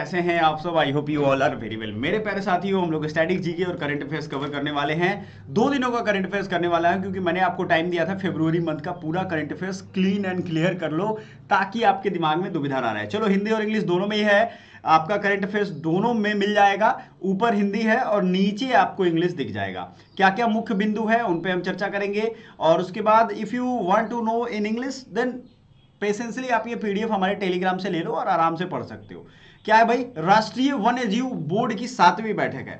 कैसे हैं आप सब। I hope you all are very well. मेरे प्यारे साथियों, हम लोग स्टैटिक जीके और करंट अफेयर्स कवर करने वाले हैं। 2 दिनों का करंट अफेयर्स करने वाला है, क्योंकि मैंने आपको टाइम दिया था फरवरी मंथ का पूरा current affairs clean and clear कर लो, ताकि आपके दिमाग में दुविधा ना रहे। चलो, हिंदी और इंग्लिश दोनों में ही है, आपका करंट अफेयर्स दोनों में मिल जाएगा। ऊपर हिंदी है और नीचे आपको इंग्लिश दिख जाएगा। क्या क्या मुख्य बिंदु है उन पे हम चर्चा करेंगे, और उसके बाद if you want to know in English then patiently आप ये पीडीएफ हमारे टेलीग्राम से ले लो और आराम से पढ़ सकते हो। क्या है भाई, राष्ट्रीय वन्य जीव बोर्ड की 7वीं बैठक है।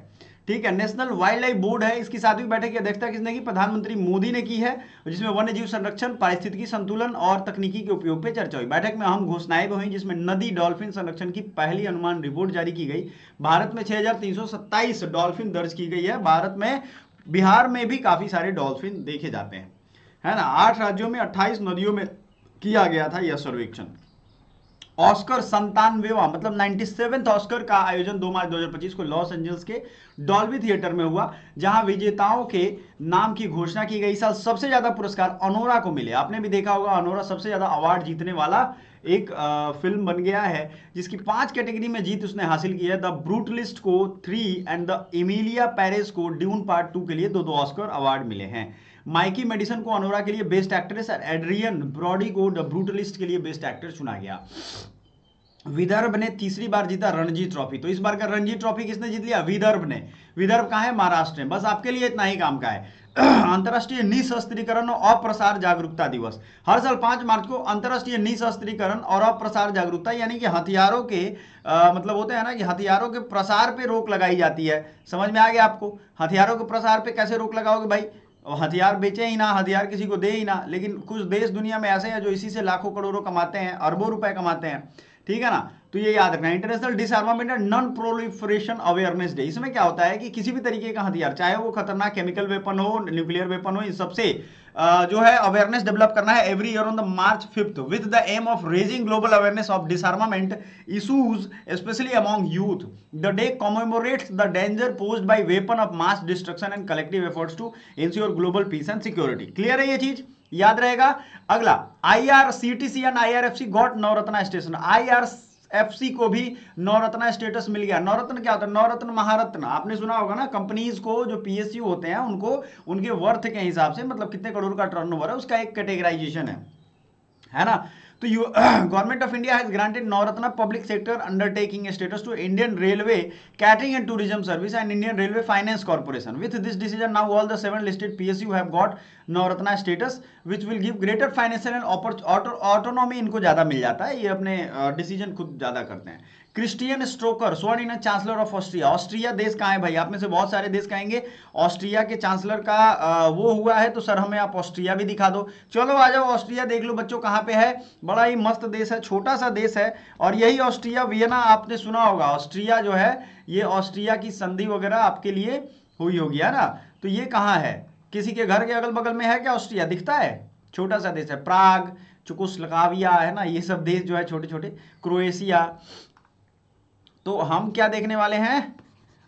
ठीक है, नेशनल वाइल्ड लाइफ बोर्ड है, इसकी 7वीं बैठक की अध्यक्षता किसने की? प्रधानमंत्री मोदी ने की है, जिसमें वन्य जीव संरक्षण, पारिस्थितिकी संतुलन और तकनीकी के उपयोग पर चर्चा हुई। बैठक में अहम घोषणाएं भी हुई, जिसमें नदी डॉल्फिन संरक्षण की पहली अनुमान रिपोर्ट जारी की गई। भारत में 6327 डॉल्फिन दर्ज की गई है। भारत में बिहार में भी काफी सारे डॉल्फिन देखे जाते हैं, है ना। 8 राज्यों में 28 नदियों में किया गया था यह सर्वेक्षण। ऑस्कर 97वां मतलब 97th ऑस्कर का आयोजन 2 मार्च 2025 को लॉस एंजल्स के डॉल्बी थिएटर में हुआ, जहां विजेताओं के नाम की घोषणा की गई। साल सबसे ज्यादा पुरस्कार अनोरा को मिले। आपने भी देखा होगा, अनोरा सबसे ज्यादा अवार्ड जीतने वाला एक फिल्म बन गया है, जिसकी 5 कैटेगरी में जीत उसने हासिल की है। द ब्रूटलिस्ट को 3 एंड द एमिलिया पेरेस को ड्यून पार्ट 2 के लिए 2 ऑस्कर अवार्ड मिले हैं। माइकी मेडिसन को अनोरा के लिए बेस्ट एक्ट्रेस और एड्रियन ब्रॉडी को द ब्रूटलिस्ट के लिए बेस्ट एक्टर चुना गया। विदर्भ ने तीसरी बार जीता रणजी ट्रॉफी। तो इस बार का रणजी ट्रॉफी किसने जीत लिया? विदर्भ ने। विदर्भ कहां है? महाराष्ट्र में। बस आपके लिए इतना ही काम का है। अंतरराष्ट्रीय निशस्त्रीकरण और अप्रसार जागरूकता दिवस। हर साल 5 मार्च को अंतरराष्ट्रीय निशस्त्रीकरण और अप्रसार जागरूकता, यानी कि हथियारों के मतलब होते हैं ना कि हथियारों के प्रसार पे रोक लगाई जाती है। समझ में आ गया आपको? हथियारों के प्रसार पे कैसे रोक लगाओगे भाई? हथियार बेचे ही ना, हथियार किसी को दे ही ना। लेकिन कुछ देश दुनिया में ऐसे हैं जो इसी से लाखों करोड़ों कमाते हैं, अरबों रुपए कमाते हैं। ठीक है ना। तो ये याद रखना, international डिसआर्मामेंट and non proliferation awareness day. इसमें क्या होता है कि किसी भी तरीके का हथियार, चाहे वो खतरनाक केमिकल वेपन हो, न्यूक्लियर वेपन हो, इन सबसे जो है अवेयरनेस डेवलप करना है every year on the March 5th with the aim of raising global awareness of disarmament issues specially among youth. The day commemorates the danger posed by weapon of mass destruction and collective efforts to ensure global peace and security. Clear है ये चीज? याद रहेगा। अगला, IRCTC and IRFC got Navratna station. IRFC को भी Navratna status मिल गया। नवरत्न क्या होता है? नवरत्न महारत्न आपने सुना होगा ना। कंपनीज को जो PSU होते हैं उनको उनके वर्थ के हिसाब से, मतलब कितने करोड़ का टर्नओवर है, उसका एक कैटेगराइजेशन है ना। तो government of India has granted Navratna public sector undertaking status to Indian railway catering and tourism service and Indian railway finance corporation. With this decision now all the 7 listed PSU have got Navratna status which will give greater financial and autonomy. इनको ज्यादा मिल जाता है, ये अपने decision खुद ज्यादा करते हैं। Christian Stocker sworn in chancellor of Austria. Austria देश कहाँ है भाई? आप में से बहुत सारे देश कहेंगे ऑस्ट्रिया के चांसलर का वो हुआ है, तो सर हमें आप ऑस्ट्रिया भी दिखा दो। चलो आ जाओ, ऑस्ट्रिया देख लो बच्चों कहाँ पे है। बड़ा ही मस्त देश है, छोटा सा देश है। और यही ऑस्ट्रिया, वियना आपने सुना होगा। ऑस्ट्रिया जो है, ये ऑस्ट्रिया की संधि वगैरह आपके लिए हुई होगी, है ना। तो ये कहाँ है? किसी के घर के अगल बगल में है क्या ऑस्ट्रिया? दिखता है, छोटा सा देश है। प्राग, चुकोस्लोवाकिया, है ना, ये सब देश जो है छोटे छोटे। क्रोएशिया। तो हम क्या देखने वाले हैं?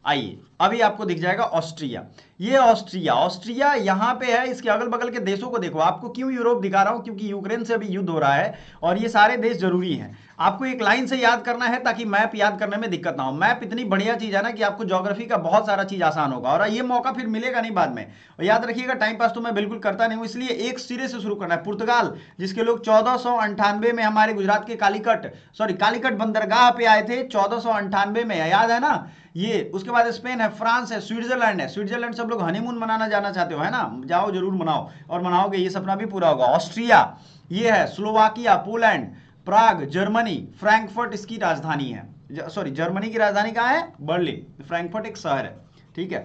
आइए, अभी आपको दिख जाएगा ऑस्ट्रिया। ये ऑस्ट्रिया, ऑस्ट्रिया यहां पे है। इसके अगल बगल के देशों को देखो। आपको क्यों यूरोप दिखा रहा हूं? क्योंकि यूक्रेन से अभी युद्ध हो रहा है और ये सारे देश जरूरी हैं। आपको एक लाइन से याद करना है ताकि मैप याद करने में दिक्कत ना हो। मैप इतनी बढ़िया चीज है ना कि आपको ज्योग्राफी का बहुत सारा चीज आसान होगा, और ये मौका फिर मिलेगा नहीं बाद में। और याद रखिएगा, टाइम पास तो मैं बिल्कुल करता नहीं हूं, इसलिए एक सिरे से शुरू करना है। पुर्तगाल, जिसके लोग 1498 में हमारे गुजरात के कालीकट बंदरगाह पे आए थे 1498 में, याद है ना ये। उसके बाद स्पेन है, फ्रांस है, स्विट्जरलैंड है। स्विट्जरलैंड सब लोग हनीमून मनाना जाना चाहते हो, है ना, जाओ जरूर मनाओ, और मनाओगे, ये सपना भी पूरा होगा। ऑस्ट्रिया ये है, स्लोवाकिया, पोलैंड, प्राग, जर्मनी, फ्रैंकफर्ट इसकी राजधानी है। सॉरी, जर्मनी की राजधानी कहां है? बर्लिन। फ्रैंकफर्ट एक शहर है, ठीक है।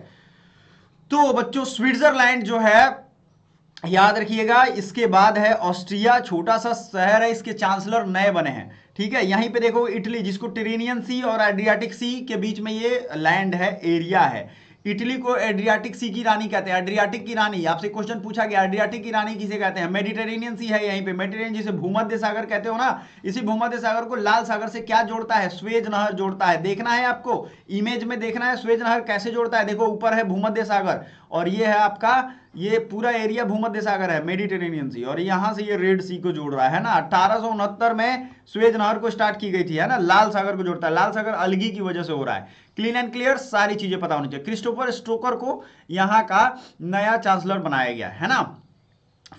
तो बच्चों, स्विट्जरलैंड जो है याद रखिएगा। इसके बाद है ऑस्ट्रिया, छोटा सा शहर है, इसके चांसलर नए बने हैं, ठीक है। यहीं पे देखो इटली, जिसको टिरेनियन सी और एड्रियाटिक सी के बीच में ये लैंड है, एरिया है। इटली को एड्रियाटिक सी की रानी कहते हैं। एड्रियाटिक की रानी, आपसे क्वेश्चन पूछा गया एड्रियाटिक की रानी किसे कहते हैं? मेडिटेरेनियन सी है यहीं पे। मेडिटेरेनियन जिसे भूमध्य सागर कहते हो ना, इसी भूमध्य सागर को लाल सागर से क्या जोड़ता है? स्वेज नहर जोड़ता है। देखना है आपको, इमेज में देखना है स्वेज नहर कैसे जोड़ता है। देखो ऊपर है भूमध्य सागर और ये है आपका, ये पूरा एरिया भूमध्य सागर है, मेडिटेरेनियन सी, और यहां से ये रेड सी को जोड़ रहा है ना। 1869 में स्वेज नहर को स्टार्ट की गई थी, है ना, लाल सागर को जोड़ता है। लाल सागर अलगी की वजह से हो रहा है। क्लीन एंड क्लियर, सारी चीजें पता होनी चाहिए। क्रिस्टोफर स्ट्रोकर को यहाँ का नया चांसलर बनाया गया है ना।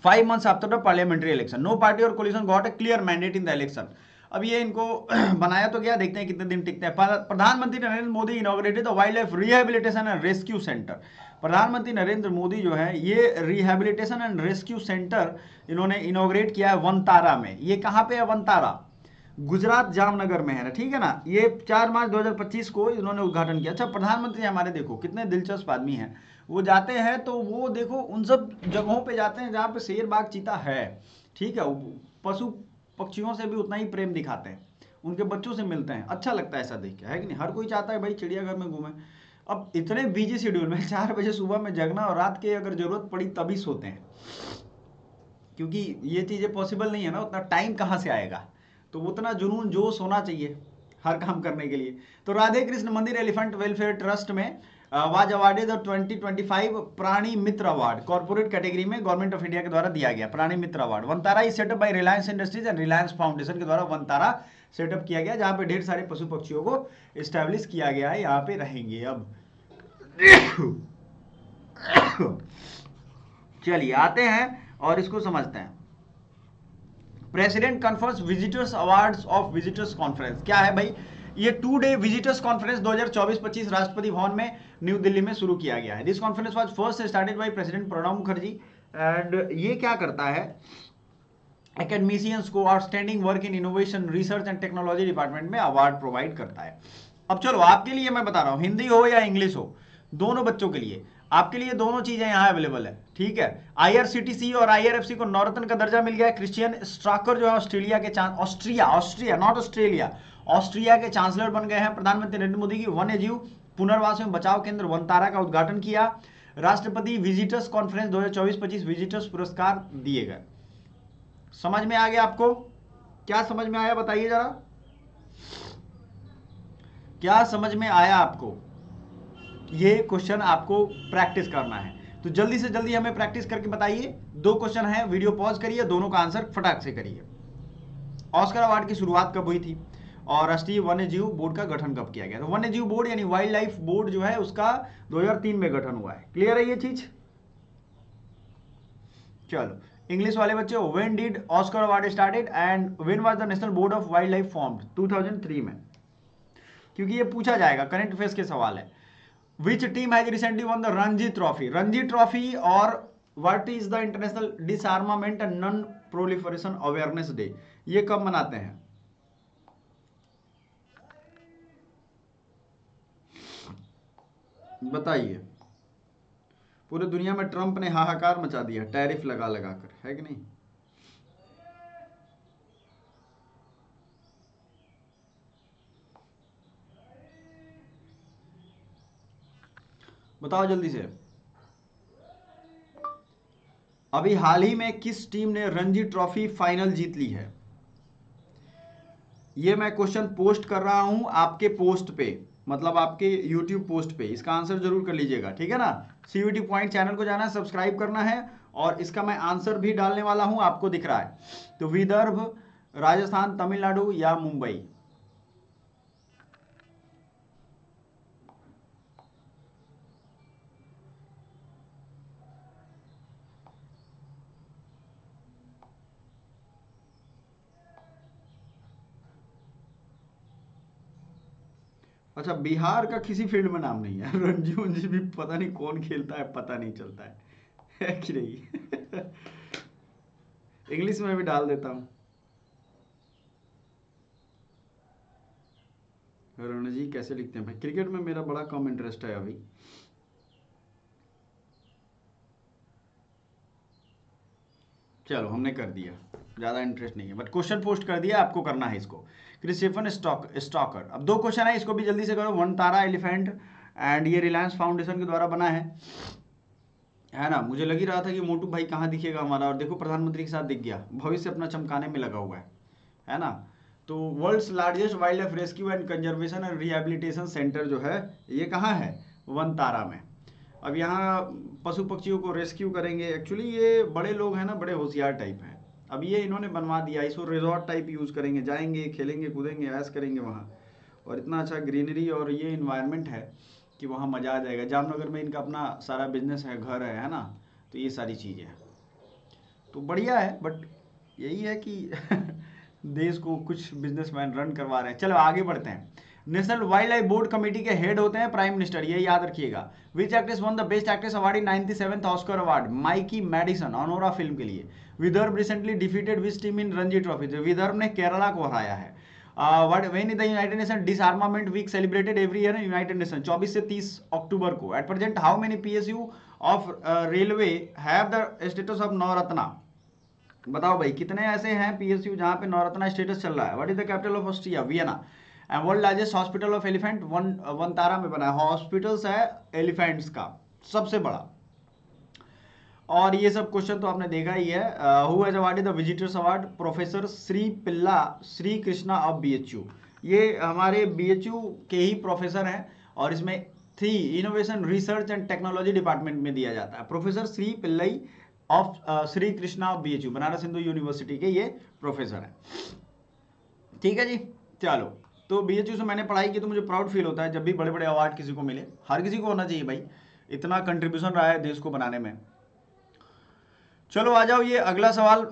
5 months after the parliamentary election, no party or coalition got a clear mandate in the election. अब ये इनको बनाया तो क्या, देखते हैं कितने दिन टिकते हैं। प्रधानमंत्री Narendra Modi inaugurated the wild life rehabilitation and rescue centre. प्रधानमंत्री नरेंद्र मोदी जो है ये रिहेबिलिटेशन एंड रेस्क्यू सेंटर इन्होंने इनॉग्रेट किया है वनतारा में। ये कहाँ पे है? वनतारा गुजरात जामनगर में है ना, ठीक है ना। ये 4 मार्च 2025 को इन्होंने उद्घाटन किया। अच्छा, प्रधानमंत्री हमारे देखो कितने दिलचस्प आदमी हैं। वो जाते हैं तो वो देखो उन सब जगहों पे जाते हैं जहाँ पे शेर बाघ चीता है, ठीक है। पशु पक्षियों से भी उतना ही प्रेम दिखाते हैं, उनके बच्चों से मिलते हैं। अच्छा लगता है ऐसा देख के, है कि नहीं। हर कोई चाहता है भाई चिड़ियाघर में घूमे। अब इतने बिजी शेड्यूल में 4 बजे सुबह में जगना और रात के अगर जरूरत पड़ी तभी सोते हैं, क्योंकि ये चीजें पॉसिबल नहीं है ना, उतना टाइम कहाँ से आएगा। तो उतना जुनून जोश होना चाहिए हर काम करने के लिए। तो Radhe Krishna Mandir elephant welfare trust में was awarded 2025 Prani Mitra award corporate category में गवर्नमेंट ऑफ इंडिया के द्वारा दिया गया Prani Mitra award. Vantara is set up by Reliance Industries and Reliance Foundation के द्वारा वनतारा सेटअप किया गया, जहां पे ढेर सारे पशु पक्षियों को स्टैब्लिश किया गया है, यहाँ पे रहेंगे। अब चलिए आते हैं और इसको समझते हैं। President confers visitors awards of visitors conference क्या है भाई? ये 2 day visitors conference 2024-25 Rashtrapati Bhavan में न्यू दिल्ली में शुरू किया गया है। This conference was first started by president Pranab Mukherjee and ये क्या करता है, एकेडमिशियंस को outstanding work in innovation research and technology department में अवार्ड प्रोवाइड करता है। अब चलो आपके लिए मैं बता रहा हूं, हिंदी हो या इंग्लिश हो, दोनों बच्चों के लिए आपके लिए दोनों चीजें यहां अवेलेबल है, ठीक है। आईआरसीटीसी और आईआरएफसी को नॉर्थन का दर्जा मिल गया है। क्रिश्चियन स्ट्राकर जो है ऑस्ट्रेलिया के ऑस्ट्रिया नॉट ऑस्ट्रेलिया, ऑस्ट्रिया के चांसलर बन गए हैं। प्रधानमंत्री नरेंद्र मोदी की वन्य जीव पुनर्वास एवं बचाव केंद्र वनतारा का उद्घाटन किया। राष्ट्रपति विजिटर्स कॉन्फ्रेंस 2024-25 विजिटर्स पुरस्कार दिए गए। समझ में आ गया आपको? क्या समझ में आया बताइए जरा, क्या समझ में आया आपको? ये क्वेश्चन आपको प्रैक्टिस करना है, तो जल्दी से जल्दी हमें प्रैक्टिस करके बताइए। 2 क्वेश्चन है, वीडियो पॉज करिए, दोनों का आंसर फटाक से करिए। ऑस्कर अवार्ड की शुरुआत कब हुई थी और राष्ट्रीय वन्य जीव बोर्ड का गठन कब किया गया? तो वन्य जीव बोर्ड यानी वाइल्ड लाइफ बोर्ड जो है उसका 2003 में गठन हुआ है। क्लियर है ये चीज? चलो इंग्लिश वाले बच्चे, when did Oscar award started and when was the national board of wild life formed? 2003 में, क्योंकि ये पूछा जाएगा, करंट अफेयर्स के सवाल है। Which team has recently won the Ranji Trophy? Ranji Trophy और what is the International Disarmament and Non-Proliferation Awareness Day? ये कब मनाते हैं? बताइए। पूरे दुनिया में ट्रंप ने हाहाकार मचा दिया टैरिफ लगा लगा कर, है कि नहीं? बताओ जल्दी से। अभी हाल ही में किस टीम ने रणजी ट्रॉफी फाइनल जीत ली है? ये मैं क्वेश्चन पोस्ट कर रहा हूं आपके पोस्ट पे, मतलब आपके यूट्यूब पोस्ट पे। इसका आंसर जरूर कर लीजिएगा, ठीक है ना। सीयूटी पॉइंट चैनल को जाना है, सब्सक्राइब करना है, और इसका मैं आंसर भी डालने वाला हूं, आपको दिख रहा है। तो विदर्भ, राजस्थान, तमिलनाडु या मुंबई? अच्छा, बिहार का किसी फील्ड में नाम नहीं है। रणजी उंजी भी पता नहीं कौन खेलता है, पता नहीं चलता है कि नहीं? इंग्लिश में भी डाल देता हूं। रणजी कैसे लिखते हैं भाई? क्रिकेट में मेरा बड़ा कम इंटरेस्ट है अभी। चलो हमने कर दिया, ज़्यादा इंटरेस्ट नहीं है, बट क्वेश्चन पोस्ट कर दिया, आपको करना है इसको। क्रिस्टेफन स्टॉकर। अब 2 क्वेश्चन है, इसको भी जल्दी से करो। वनतारा एलिफेंट एंड ये रिलायंस फाउंडेशन के द्वारा बना है ना। मुझे लग ही रहा था कि मोटू भाई कहाँ दिखेगा हमारा, और देखो प्रधानमंत्री के साथ दिख गया, भविष्य अपना चमकाने में लगा हुआ है ना। तो world's largest wild life rescue and conservation and rehabilitation centre जो है ये कहाँ है? वनतारा में। अब यहाँ पशु पक्षियों को रेस्क्यू करेंगे। एक्चुअली ये बड़े लोग हैं ना, बड़े होशियार टाइप हैं। अब ये इन्होंने बनवा दिया, इसको रिजॉर्ट टाइप यूज़ करेंगे, जाएंगे खेलेंगे कूदेंगे ऐश करेंगे वहाँ, और इतना अच्छा ग्रीनरी और ये इन्वायरमेंट है कि वहाँ मज़ा आ जाएगा। जामनगर में इनका अपना सारा बिजनेस है, घर है ना, तो ये सारी चीज़ें हैं, तो बढ़िया है। बट यही है कि देश को कुछ बिजनेसमैन रन करवा रहे हैं। चलो आगे बढ़ते हैं। National wildlife board committee के हेड होते हैं प्राइम मिनिस्टर, ये याद रखिएगा। Which actress won the best actress award in 97th Oscar award? Mikey Madison, Anora film के लिए। Vidarbha recently defeated which team in Ranji trophy? Vidarbha ने केरला को हराया है। When the United Nation disarmament week celebrated every year in United Nation? 24 से 30 अक्टूबर को। At present how many PSU of railway have the status of Navratna? बताओ भाई कितने ऐसे हैं पीएसयू जहां पे नवरत्ना स्टेटस चल रहा है? What is the capital of Austria? Vienna. And world largest hospital of elephant? Vantara में बना है। हॉस्पिटल्स है एलिफेंट्स का सबसे बड़ा। और ये सब क्वेश्चन तो आपने देखा ही है। Who has awarded the visitors award? Professor Shri पिल्ला श्री कृष्णा ऑफ बीएचयू। ये हमारे बीएचयू के ही प्रोफेसर हैं और इसमें थी innovation research and technology department में दिया जाता है। Professor Shri Pillai of Shri Krishna of BHU, Banaras Hindu university के ये प्रोफेसर हैं। ठीक है जी, चलो। तो बीएचयू से मैंने पढ़ाई की तो मुझे प्राउड फील होता है जब भी बड़े बड़े अवार्ड किसी को मिले। हर किसी को होना चाहिए भाई, इतना कंट्रीब्यूशन रहा है देश को बनाने में। चलो आ जाओ, ये अगला सवाल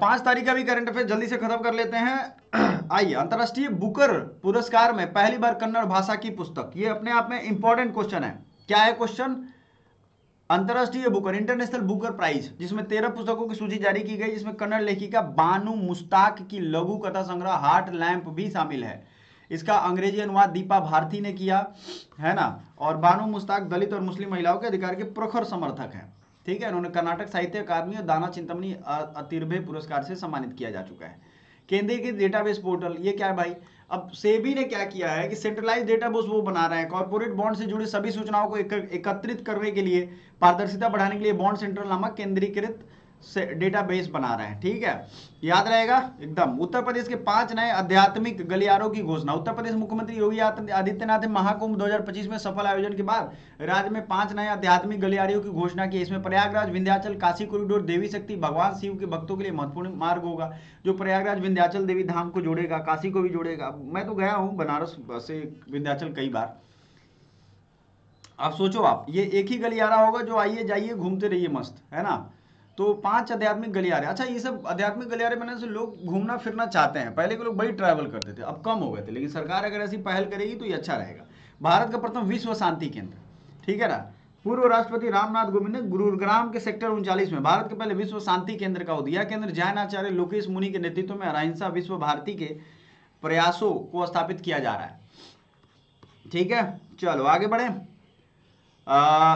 5 तारीख का भी करंट अफेयर जल्दी से खत्म कर लेते हैं। आइए, अंतरराष्ट्रीय बुकर पुरस्कार में पहली बार कन्नड़ भाषा की पुस्तक, ये अपने आप में इंपॉर्टेंट क्वेश्चन है। क्या है क्वेश्चन? अंतरराष्ट्रीय बुकर इंटरनेशनल बुकर प्राइज, जिसमें 13 पुस्तकों की सूची जारी की गई, जिसमें कन्नड़ लेखिका बानू मुस्ताक की लघु कथा संग्रह हार्ट लैंप भी शामिल है। इसका अंग्रेजी अनुवाद दीपा भारती ने किया है ना। और बानू मुस्ताक दलित और मुस्लिम महिलाओं के अधिकार के प्रखर समर्थक हैं। ठीक है, उन्होंने कर्नाटक साहित्य अकादमी और दाना चिंतामणि अतिर्भे पुरस्कार से सम्मानित किया जा चुका है। केंद्रीय की डेटाबेस पोर्टल, ये क्या है भाई? अब सेबी ने क्या किया है कि सेंट्रलाइज डेटाबेस वो बना रहे हैं। कॉर्पोरेट बॉन्ड से जुड़ी सभी सूचनाओं को एकत्रित करने के लिए, पारदर्शिता बढ़ाने के लिए बॉन्ड सेंट्रल नामक केंद्रीकृत डेटाबेस बना रहे हैं। ठीक है, याद रहेगा एकदम। उत्तर प्रदेश के 5 नए आध्यात्मिक गलियारों की घोषणा। उत्तर प्रदेश मुख्यमंत्री योगी आदित्यनाथ ने महाकुंभ 2025 में सफल आयोजन के बाद राज्य में 5 नए आध्यात्मिक गलियारों की घोषणा की। इसमें प्रयागराज विंध्याचल काशी कॉरिडोर देवी शक्ति भगवान शिव के भक्तों के लिए महत्वपूर्ण मार्ग होगा, जो प्रयागराज विंध्याचल देवी धाम को जोड़ेगा, काशी को भी जोड़ेगा। मैं तो गया हूँ बनारस से विंध्याचल कई बार। आप सोचो, आप ये एक ही गलियारा होगा जो आइए जाइए घूमते रहिए मस्त, है ना। तो 5 आध्यात्मिक गलियारे। अच्छा, ये सब आध्यात्मिक गलियारे बनने से लोग घूमना फिरना चाहते हैं। पहले के लोग बड़ी ट्रैवल करते थे, अब कम हो गए थे, लेकिन सरकार अगर ऐसी पहल करेगी तो ये अच्छा रहेगा। भारत का प्रथम विश्व शांति केंद्र, ठीक है ना। पूर्व राष्ट्रपति रामनाथ कोविंद ने गुरुग्राम के सेक्टर 39 में भारत के पहले विश्व शांति केंद्र का उदय। केंद्र जैन आचार्य लोकेश मुनि के नेतृत्व में अहिंसा विश्व भारती के प्रयासों को स्थापित किया जा रहा है। ठीक है, चलो आगे बढ़े।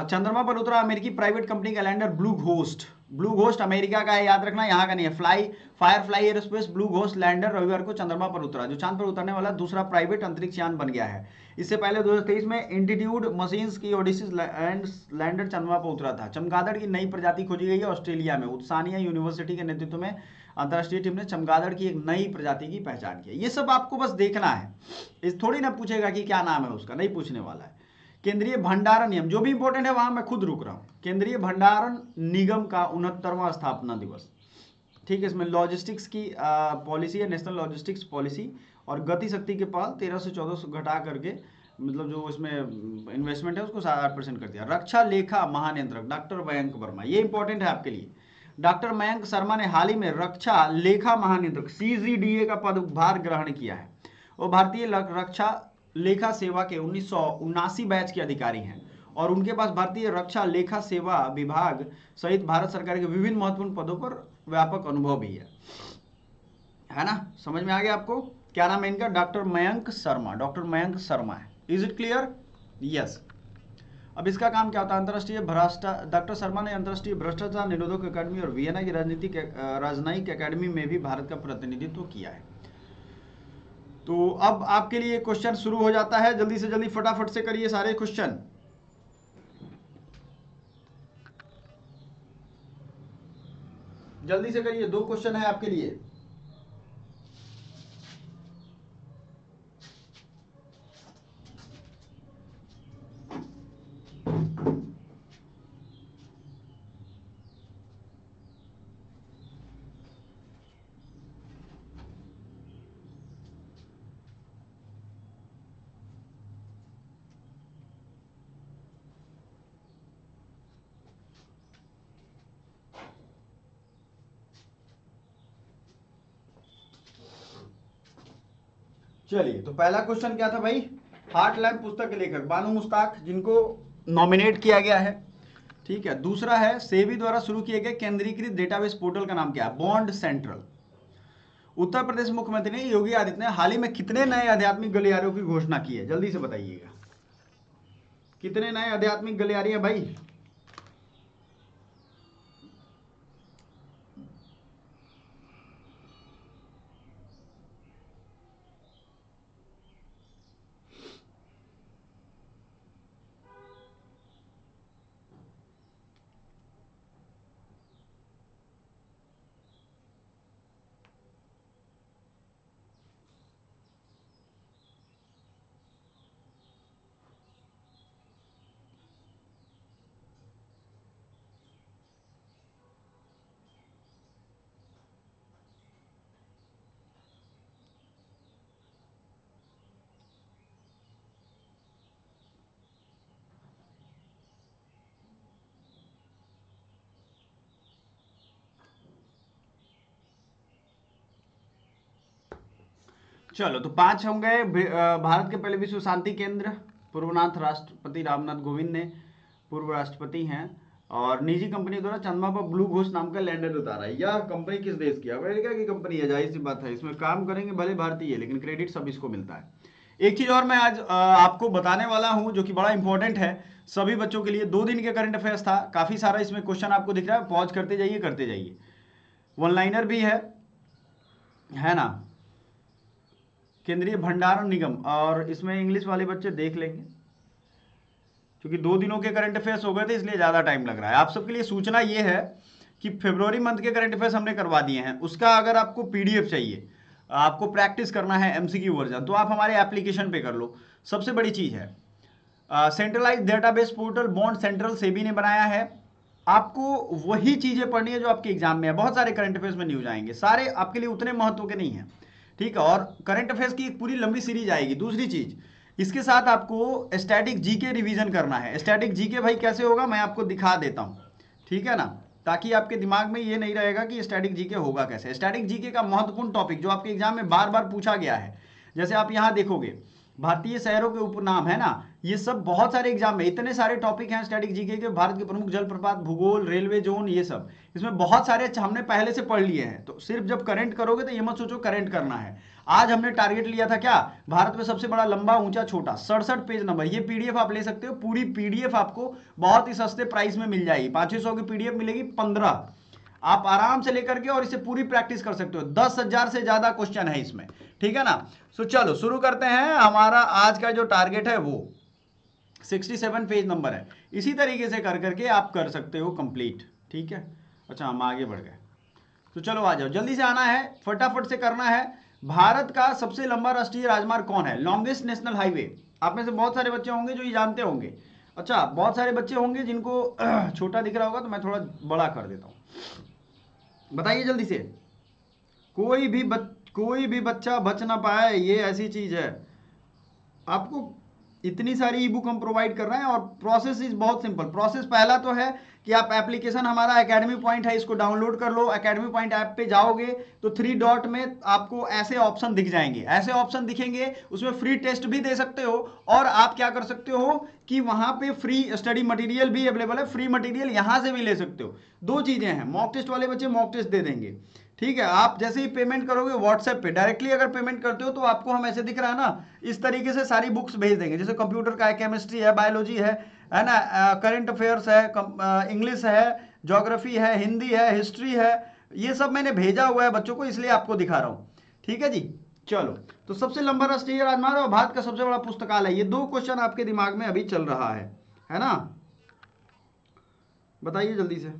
चंद्रमा पर उतरा अमेरिकी प्राइवेट कंपनी का lander blue ghost. Blue ghost America का है, याद रखना, यहाँ का नहीं है। Firefly aerospace blue ghost lander रविवार को चंद्रमा पर उतरा, जो चांद पर उतरने वाला दूसरा प्राइवेट अंतरिक्ष यान बन गया है। इससे पहले 2023 में इंटीट्यूड मशीन्स की ओडिसी लैंडर चंद्रमा पर उतरा था। चमगादड़ की नई प्रजाति खोजी गई है ऑस्ट्रेलिया में। उत्सानिया यूनिवर्सिटी के नेतृत्व में अंतर्राष्ट्रीय टीम ने चमगादड़ की एक नई प्रजाति की पहचान की है। ये सब आपको बस देखना है, इस थोड़ी ना पूछेगा कि क्या नाम है उसका, नहीं पूछने वाला है। केंद्रीय भंडारण नियम, जो भी इंपॉर्टेंट है वहां मैं खुद रुक रहा हूं। केंद्रीय भंडारण निगम का 69वां स्थापना दिवस। ठीक है, इसमें लॉजिस्टिक्स की पॉलिसी है, नेशनल लॉजिस्टिक्स पॉलिसी, और गति शक्ति के पाल 13 से 14 घटा करके, मतलब जो इसमें इन्वेस्टमेंट है उसको 8% कर दिया। रक्षा लेखा महानियंत्रक डॉक्टर मयंक वर्मा, ये इंपॉर्टेंट है आपके लिए। डॉक्टर मयंक शर्मा ने हाल ही में रक्षा लेखा महानियंत्रक CGDA का पदभार ग्रहण किया है। वो भारतीय रक्षा लेखा सेवा के 1979 बैच के अधिकारी हैं और उनके पास भारतीय रक्षा लेखा सेवा विभाग सहित भारत सरकार के विभिन्न महत्वपूर्ण पदों पर व्यापक अनुभव भी है ना। समझ में आ गया आपको? क्या नाम है इनका? डॉक्टर मयंक शर्मा, डॉक्टर मयंक शर्मा है। Is it clear? यस। अब इसका काम क्या होता है? अंतरराष्ट्रीय भ्रष्टाचार, डॉक्टर शर्मा ने अंतरराष्ट्रीय भ्रष्टाचार निरोधक अकादमी और वियना की राजनयिक अकादमी में भी भारत का प्रतिनिधित्व किया है। तो अब आपके लिए क्वेश्चन शुरू हो जाता है, जल्दी से जल्दी फटाफट से करिए सारे क्वेश्चन। जल्दी से करिए, 2 क्वेश्चन है आपके लिए। चलिए, तो पहला क्वेश्चन क्या था भाई, हार्ट लैम्प पुस्तक के लेखक बानू मुश्ताक, जिनको नॉमिनेट किया गया है। ठीक है, दूसरा है सेबी द्वारा शुरू किए गए केंद्रीकृत डेटाबेस पोर्टल का नाम क्या है, बॉन्ड सेंट्रल। उत्तर प्रदेश मुख्यमंत्री योगी आदित्यनाथ ने हाल ही में कितने नए आध्यात्मिक गलियारों की घोषणा की है, जल्दी से बताइएगा, कितने नए आध्यात्मिक गलियारे हैं भाई। चलो, तो 5 होंगे। भारत के पहले विश्व शांति केंद्र पूर्वनाथ राष्ट्रपति रामनाथ कोविंद ने पूर्व राष्ट्रपति हैं, और निजी कंपनी द्वारा चंद्रमा पर ब्लू घोस्ट नाम का लैंडर उतारा है। यह कंपनी किस देश की, अमेरिका की कंपनी है, जाहिर सी बात है, इसमें काम करेंगे भले भारतीय, लेकिन क्रेडिट सब इसको मिलता है। एक चीज और मैं आज आपको बताने वाला हूं जो कि बड़ा इंपॉर्टेंट है सभी बच्चों के लिए। 2 दिन के करंट अफेयर्स था, काफी सारा इसमें क्वेश्चन आपको दिख रहा है, पॉज करते जाइए करते जाइए। वन लाइनर भी है ना, केंद्रीय भंडारण निगम, और इसमें इंग्लिश वाले बच्चे देख लेंगे क्योंकि 2 दिनों के करंट अफेयर्स हो गए थे, इसलिए ज्यादा टाइम लग रहा है। आप सबके लिए सूचना ये है कि फरवरी मंथ के करंट अफेयर्स हमने करवा दिए हैं, उसका अगर आपको पीडीएफ चाहिए, आपको प्रैक्टिस करना है एमसीक्यू वर्जन, तो आप हमारे एप्लीकेशन पे कर लो। सबसे बड़ी चीज है centralise database portal bond central SEBI ने बनाया है। आपको वही चीजें पढ़नी है जो आपके एग्जाम में है। बहुत सारे करंट अफेयर्स में न्यूज आएंगे, सारे आपके लिए उतने महत्व के नहीं है, ठीक है। और करंट अफेयर्स की एक पूरी लंबी सीरीज आएगी। दूसरी चीज, इसके साथ आपको स्टैटिक जीके रिवीजन करना है। स्टैटिक जीके भाई कैसे होगा, मैं आपको दिखा देता हूं, ठीक है ना, ताकि आपके दिमाग में ये नहीं रहेगा कि स्टैटिक जीके होगा कैसे। स्टैटिक जीके का महत्वपूर्ण टॉपिक जो आपके एग्जाम में बार बार पूछा गया है, जैसे आप यहां देखोगे भारतीय शहरों के उपनाम, है ना, ये सब बहुत सारे एग्जाम में इतने सारे टॉपिक हैं स्टैटिक जीके के। भारत के प्रमुख जलप्रपात, भूगोल, रेलवे जोन, ये सब इसमें बहुत सारे हमने पहले से पढ़ लिए हैं। तो सिर्फ जब करंट करोगे तो ये मत सोचो करंट करना है। आज हमने टारगेट लिया था क्या, भारत में सबसे बड़ा लंबा ऊंचा छोटा 67 पेज नंबर। ये पीडीएफ आप ले सकते हो, पूरी पीडीएफ आपको बहुत ही सस्ते प्राइस में मिल जाएगी। 500 की पीडीएफ मिलेगी 15, आप आराम से लेकर के और इसे पूरी प्रैक्टिस कर सकते हो। 10,000 से ज्यादा क्वेश्चन है इसमें, ठीक है ना। सो चलो शुरू करते हैं। हमारा आज का जो टारगेट है वो 67 पेज नंबर है। इसी तरीके से कर करके आप कर सकते हो कंप्लीट, ठीक है। अच्छा, हम आगे बढ़ गए, तो चलो आ जाओ, जल्दी से आना है, फटाफट से करना है। भारत का सबसे लंबा राष्ट्रीय राजमार्ग कौन है, लॉन्गेस्ट नेशनल हाईवे। आप में से बहुत सारे बच्चे होंगे जो ये जानते होंगे। अच्छा, बहुत सारे बच्चे होंगे जिनको छोटा दिख रहा होगा, तो मैं थोड़ा बड़ा कर देता हूं। बताइए जल्दी से, कोई भी बच्चा बच ना पाए, ये ऐसी चीज है। आपको इतनी सारी ई बुक हम प्रोवाइड कर रहे हैं, और प्रोसेस इज बहुत सिंपल। प्रोसेस पहला तो है कि आप एप्लीकेशन, हमारा एकेडमी पॉइंट है, इसको डाउनलोड कर लो। एकेडमी पॉइंट ऐप पे जाओगे तो 3 डॉट में आपको ऐसे ऑप्शन दिख जाएंगे, ऐसे ऑप्शन दिखेंगे, उसमें फ्री टेस्ट भी दे सकते हो, और आप क्या कर सकते हो कि वहां पे फ्री स्टडी मटेरियल भी अवेलेबल है। फ्री मटेरियल यहां से भी ले सकते हो। 2 चीजें हैं, मॉक टेस्ट वाले बच्चे मॉक टेस्ट दे देंगे, ठीक है। आप जैसे ही पेमेंट करोगे व्हाट्सएप पे डायरेक्टली अगर पेमेंट करते हो, तो आपको हम ऐसे दिख रहा है ना, इस तरीके से सारी बुक्स भेज देंगे। जैसे कंप्यूटर का है, केमिस्ट्री है, बायोलॉजी है ना, करंट अफेयर्स है, इंग्लिश है, ज्योग्राफी है, हिंदी है, हिस्ट्री है, ये सब मैंने भेजा हुआ है बच्चों को, इसलिए आपको दिखा रहा हूं, ठीक है जी। चलो, तो सबसे लंबा राष्ट्रीय राजमार्ग और भारत का सबसे बड़ा पुस्तकालय, ये 2 क्वेश्चन आपके दिमाग में अभी चल रहा है ना। बताइए जल्दी से,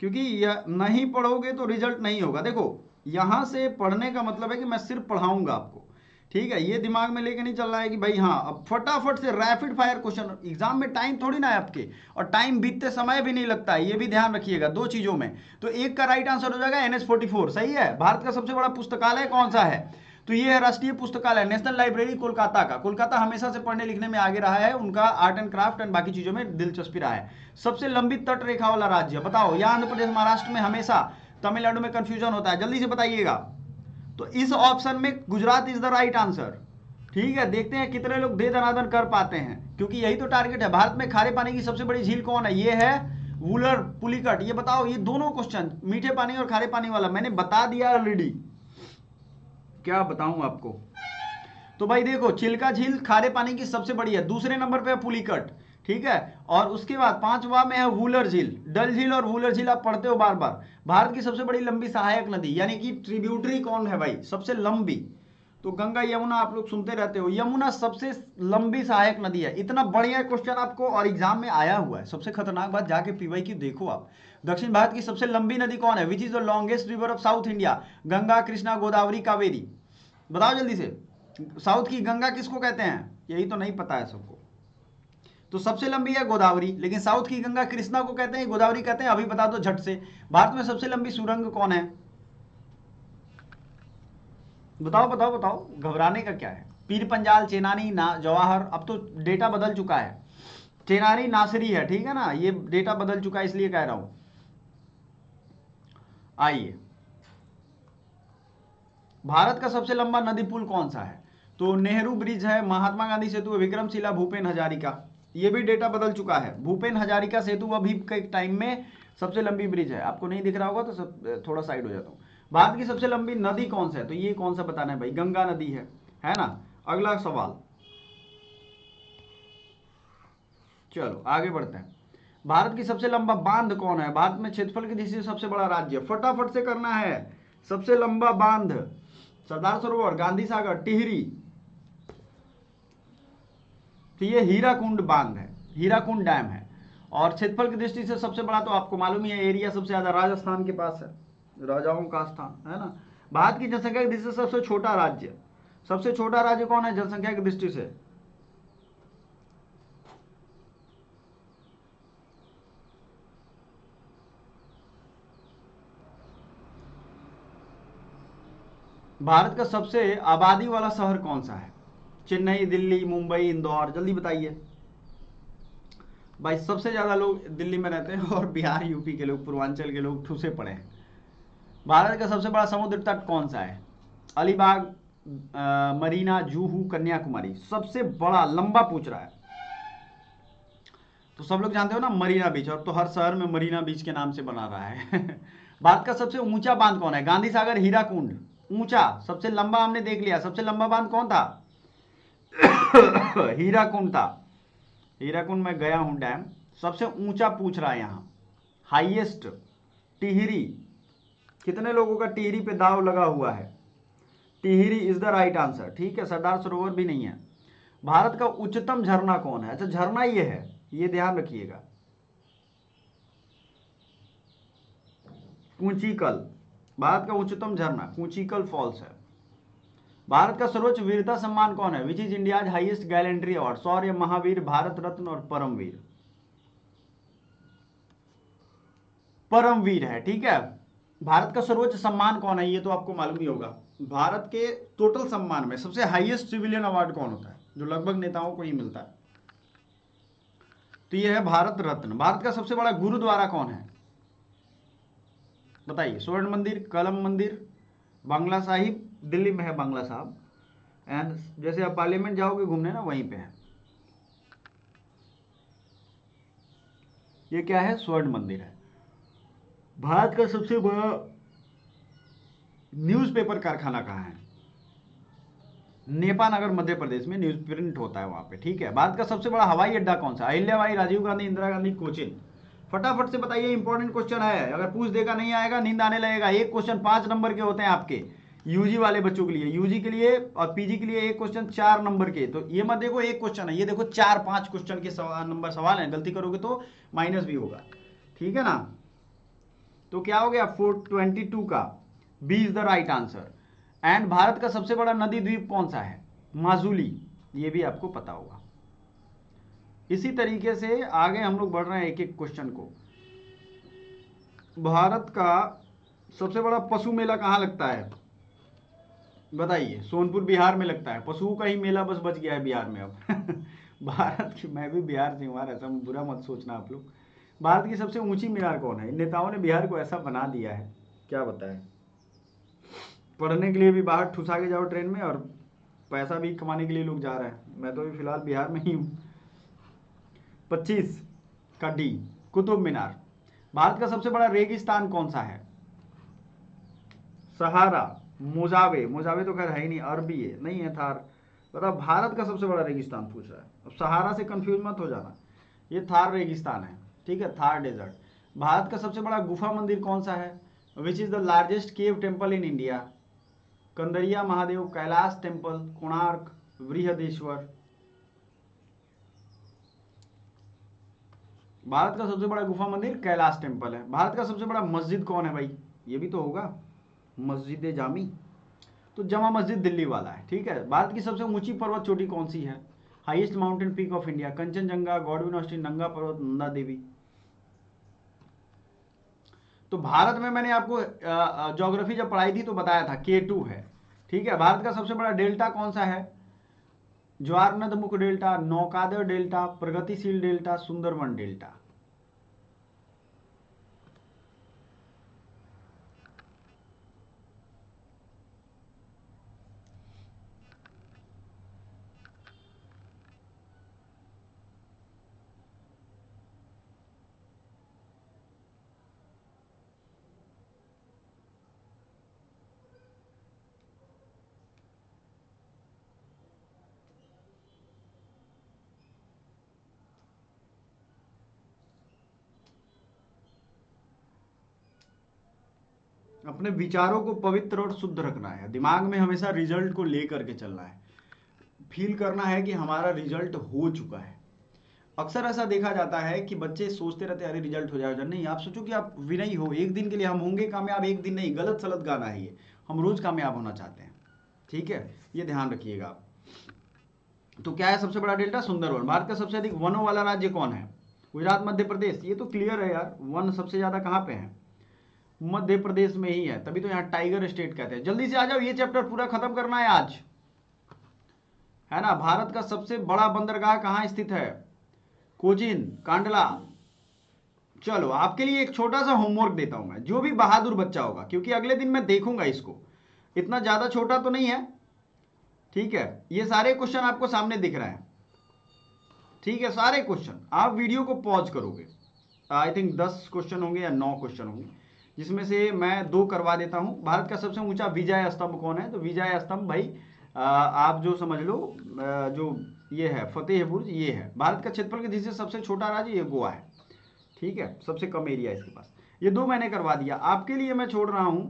क्योंकि नहीं पढ़ोगे तो रिजल्ट नहीं होगा। देखो, यहां से पढ़ने का मतलब है कि मैं सिर्फ पढ़ाऊंगा आपको, ठीक है। ये दिमाग में लेके नहीं चल रहा है कि भाई हाँ अब फटाफट से रैपिड फायर क्वेश्चन। एग्जाम में टाइम थोड़ी ना है आपके, और टाइम बीतते समय भी नहीं लगता है, ये भी ध्यान रखिएगा 2 चीजों में। तो एक का राइट आंसर हो जाएगा NH44, सही है। भारत का सबसे बड़ा पुस्तकालय कौन सा है, तो ये है राष्ट्रीय पुस्तकालय, नेशनल लाइब्रेरी कोलकाता का। कोलकाता हमेशा से पढ़ने लिखने में आगे रहा है, उनका आर्ट एंड क्राफ्ट एंड बाकी चीजों में दिलचस्पी रहा है। सबसे लंबी तट रेखा वाला राज्य बताओ, या आंध्र प्रदेश, महाराष्ट्र में हमेशा तमिलनाडु में कंफ्यूजन होता है, जल्दी से बताइएगा। तो इस ऑप्शन में Gujarat is the right answer. ठीक है, देखते हैं कितने लोग दे दनादन कर पाते हैं, क्योंकि यही तो टारगेट है। भारत में खारे पानी की सबसे बड़ी झील कौन है? ये है वुलर पुलिकट। ये बताओ, ये दोनों क्वेश्चन मीठे पानी और खारे पानी वाला मैंने बता दिया ऑलरेडी, क्या बताऊं आपको। तो भाई देखो, चिल्का झील खारे पानी की सबसे बड़ी है, दूसरे नंबर पे है पुलिकट, ठीक है। और उसके बाद पांचवा में है वुलर झील। डल झील और वुलर झील आप पढ़ते हो बार बार। भारत की सबसे बड़ी लंबी सहायक नदी यानी कि ट्रिब्यूटरी कौन है भाई सबसे लंबी? तो गंगा यमुना आप लोग सुनते रहते हो, यमुना सबसे लंबी सहायक नदी है। इतना बढ़िया क्वेश्चन आपको और एग्जाम में आया हुआ है। सबसे खतरनाक बात, जाके पीवाई की देखो आप। दक्षिण भारत की सबसे लंबी नदी कौन है? Which is the longest river of south India? Ganga, Krishna, Godavari, Kaveri? बताओ जल्दी से। साउथ की गंगा किसको कहते हैं? यही तो नहीं पता है सबको। तो सबसे लंबी है गोदावरी, लेकिन साउथ की गंगा कृष्णा को कहते हैं, गोदावरी कहते हैं? अभी बता दो झट से। भारत में सबसे लंबी सुरंग कौन है? बताओ बताओ बताओ, घबराने का क्या है? पीर पंजाल, चेनानी, जवाहर। अब तो डेटा बदल चुका है, चेनानी नासरी है, ठीक है ना, ये डेटा बदल चुका है इसलिए कह रहा हूं। आइए, भारत का सबसे लंबा नदी पुल कौन सा है? तो नेहरू ब्रिज है, महात्मा गांधी सेतु, विक्रमशिला, भूपेन हजारिका। ये भी डेटा बदल चुका है। भूपेन हजारिका सेतु अभी के टाइम में सबसे लंबी ब्रिज है। आपको नहीं दिख रहा होगा तो थोड़ा साइड हो जाता हूँ। भारत की सबसे लंबी नदी कौन सा है? तो ये कौन सा बताना है भाई? गंगा नदी है ना। अगला सवाल, चलो आगे बढ़ते हैं। भारत की सबसे लंबा बांध कौन है? भारत में क्षेत्रफल की दृष्टि से सबसे बड़ा राज्य, फटाफट से करना है। सबसे लंबा बांध, सरदार सरोवर, गांधी सागर, टिहरी? तो ये हीराकुंड बांध है, हीराकुंड डैम है। और क्षेत्रफल की दृष्टि से सबसे बड़ा तो आपको मालूम ही है, एरिया सबसे ज्यादा राजस्थान के पास है, राजाओं का स्थान है ना। भारत की जनसंख्या की दृष्टि से सबसे छोटा राज्य, सबसे छोटा राज्य कौन है जनसंख्या की दृष्टि से? भारत का सबसे आबादी वाला शहर कौन सा है? चेन्नई, दिल्ली, मुंबई, इंदौर? जल्दी बताइए भाई। सबसे ज्यादा लोग दिल्ली में रहते हैं और बिहार यूपी के लोग, पूर्वांचल के लोग ठूसे पड़े हैं। भारत का सबसे बड़ा समुद्र तट कौन सा है? अलीबाग, मरीना, जुहू, कन्याकुमारी? सबसे बड़ा लंबा पूछ रहा है तो सब लोग जानते हो ना मरीना बीच, और तो हर शहर में मरीना बीच के नाम से बना रहा है। भारत का सबसे ऊंचा बांध कौन है? गांधी सागर, हीराकुंड? ऊंचा, सबसे लंबा हमने देख लिया। सबसे लंबा बांध कौन था? हीराकुंड था। हीराकुंड में गया हूं डैम। सबसे ऊंचा पूछ रहा है यहां, हाईएस्ट। टिहरी? कितने लोगों का टिहरी पे दाव लगा हुआ है? Tehri is the right answer, ठीक है। सरदार सरोवर भी नहीं है। भारत का उच्चतम झरना कौन है? अच्छा, झरना ये है, ये ध्यान रखिएगा, कुंचिकल। भारत का उच्चतम झरना कुंचिकल फॉल्स है। भारत का सर्वोच्च वीरता सम्मान कौन है? Which is India's highest gallantry award? Shaurya, Mahavir, Bharat Ratna और परमवीर? परमवीर है, ठीक है। भारत का सर्वोच्च सम्मान कौन है? ये तो आपको मालूम ही होगा। भारत के टोटल सम्मान में सबसे हाईएस्ट सिविलियन अवार्ड कौन होता है, जो लगभग नेताओं को ही मिलता है? तो ये है भारत रत्न। भारत का सबसे बड़ा गुरुद्वारा कौन है? बताइए। स्वर्ण मंदिर, कलम मंदिर, बांग्ला साहिब? दिल्ली में है बांग्ला साहब, एंड जैसे आप पार्लियामेंट जाओगे घूमने ना, वहीं पे है। ये क्या है? स्वर्ण मंदिर है। भारत का सबसे बड़ा न्यूज़पेपर कारखाना कहाँ है? नेपानगर, मध्य प्रदेश में न्यूज प्रिंट होता है वहां पे, ठीक है। भारत का सबसे बड़ा हवाई अड्डा कौन सा? अहिल्याबाई, राजीव गांधी, इंदिरा गांधी, कोचिन? फटाफट से बताइए, इंपॉर्टेंट क्वेश्चन है। अगर पूछ देगा नहीं आएगा, नींद आने लगेगा। एक क्वेश्चन 5 नंबर के होते हैं आपके, यूजी वाले बच्चों के लिए। यूजी के लिए और पीजी के लिए एक क्वेश्चन 4 नंबर के। तो ये मत देखो एक क्वेश्चन है, ये देखो 4-5 क्वेश्चन के नंबर सवाल है। गलती करोगे तो माइनस भी होगा, ठीक है ना। तो क्या हो गया? 422 का B is the right answer. And Bharat का सबसे बड़ा नदी द्वीप कौन सा है? माजुली? ये भी आपको पता होगा। इसी तरीके से आगे हम लोग बढ़ रहे हैं एक एक क्वेश्चन को। भारत का सबसे बड़ा पशु मेला कहाँ लगता है? बताइए। सोनपुर बिहार में लगता है। पशुओं का ही मेला बस बच गया है बिहार में अब। भारत की, मैं भी बिहार से हूँ, ऐसा बुरा मत सोचना आप लोग। भारत की सबसे ऊंची मीनार कौन है? इन नेताओं ने बिहार को ऐसा बना दिया है क्या बताएं, पढ़ने के लिए भी बाहर ठुसा के जाओ ट्रेन में, और पैसा भी कमाने के लिए लोग जा रहे हैं। मैं तो अभी फिलहाल बिहार में ही हूँ। 25 का डी, कुतुब मीनार। भारत का सबसे बड़ा रेगिस्तान कौन सा है? सहारा, मोजावे, मोजावे तो खैर है ही नहीं, अरबी है, नहीं है थार। बताओ, भारत का सबसे बड़ा रेगिस्तान पूछ रहा है। अब सहारा से कंफ्यूज मत हो जाना, ये थार रेगिस्तान है, ठीक है, थार डेजर्ट। भारत का सबसे बड़ा गुफा मंदिर कौन सा है? Which is the largest cave temple in India? Kandariya Mahadev, Kailash temple, Konark, Brihadeshwar. Bharat का सबसे बड़ा गुफा मंदिर कैलाश टेम्पल है। भारत का सबसे बड़ा मस्जिद कौन है भाई? ये भी तो होगा, मस्जिद जामी। तो जमा मस्जिद दिल्ली वाला है, ठीक है। भारत की सबसे ऊंची पर्वत चोटी कौन सी है? Highest mountain peak of India, Kanchenjunga, Godwin Austen, नंगा पर्वत, नंदा देवी। तो भारत में मैंने आपको ज्योग्राफी जब पढ़ाई थी तो बताया था K2 है, ठीक है। भारत का सबसे बड़ा डेल्टा कौन सा है? ज्वारनदमुख डेल्टा, नौकादर डेल्टा, प्रगतिशील डेल्टा, सुंदरवन डेल्टा। अपने विचारों को पवित्र और शुद्ध रखना है, दिमाग में हमेशा रिजल्ट को लेकर के चलना है, फील करना है कि हमारा रिजल्ट हो चुका है। अक्सर ऐसा देखा जाता है कि बच्चे सोचते रहते हैं अरे रिजल्ट हो जाएगा। नहीं, आप सोचो कि आप विनयी हो, एक दिन के लिए हम होंगे कामयाब, एक दिन नहीं, गलत सलत गाना है ये, हम रोज कामयाब होना चाहते हैं, ठीक है, ये ध्यान रखिएगा आप। तो क्या है सबसे बड़ा डेल्टा? सुंदरवन। भारत का सबसे अधिक वनों वाला राज्य कौन है? गुजरात, मध्य प्रदेश। ये तो क्लियर है यार, वन सबसे ज्यादा कहाँ पे है? मध्य प्रदेश में ही है, तभी तो यहाँ टाइगर स्टेट कहते हैं। जल्दी से आ जाओ, ये चैप्टर पूरा खत्म करना है आज, है ना। भारत का सबसे बड़ा बंदरगाह कहाँ स्थित है? कोचिन, कांडला। चलो आपके लिए एक छोटा सा होमवर्क देता हूं मैं, जो भी बहादुर बच्चा होगा, क्योंकि अगले दिन मैं देखूंगा इसको, इतना ज्यादा छोटा तो नहीं है, ठीक है। ये सारे क्वेश्चन आपको सामने दिख रहे हैं, ठीक है, सारे क्वेश्चन। आप वीडियो को पॉज करोगे, आई थिंक 10 क्वेश्चन होंगे या 9 क्वेश्चन होंगे, जिसमें से मैं 2 करवा देता हूं। भारत का सबसे ऊंचा विजय स्तंभ कौन है? तो विजय स्तंभ भाई आप जो समझ लो, जो ये है फतेह बुर्ज, ये है। भारत का क्षेत्रफल के जिससे सबसे छोटा राज्य, ये गोवा है, ठीक है, सबसे कम एरिया इसके पास। ये 2 मैंने करवा दिया। आपके लिए मैं छोड़ रहा हूं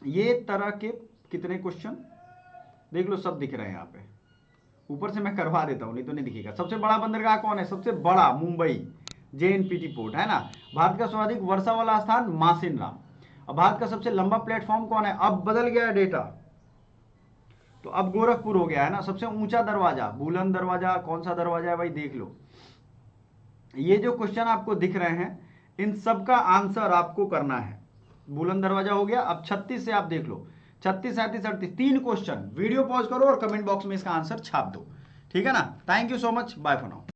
ये तरह के कितने क्वेश्चन, देख लो, सब दिख रहे हैं यहाँ पे, ऊपर से मैं करवा देता हूं, नहीं तो नहीं दिखेगा। सबसे बड़ा बंदरगाह कौन है? सबसे बड़ा मुंबई, JNPT पोर्ट, है ना। भारत का सर्वाधिक वर्षा वाला स्थान मासिन राम। अब भारत का सबसे लंबा प्लेटफॉर्म कौन है? अब बदल गया है डेटा, तो अब गोरखपुर हो गया है ना। सबसे ऊंचा दरवाजा, बुलंद दरवाजा, कौन सा दरवाजा है भाई देख लो। ये जो क्वेश्चन आपको दिख रहे हैं, इन सब का आंसर आपको करना है। बुलंद दरवाजा हो गया। अब 36 से आप देख लो, 36, 37, 38, 3 क्वेश्चन। वीडियो पॉज करो और कमेंट बॉक्स में इसका आंसर छाप दो, ठीक है ना। Thank you so much, bye for now.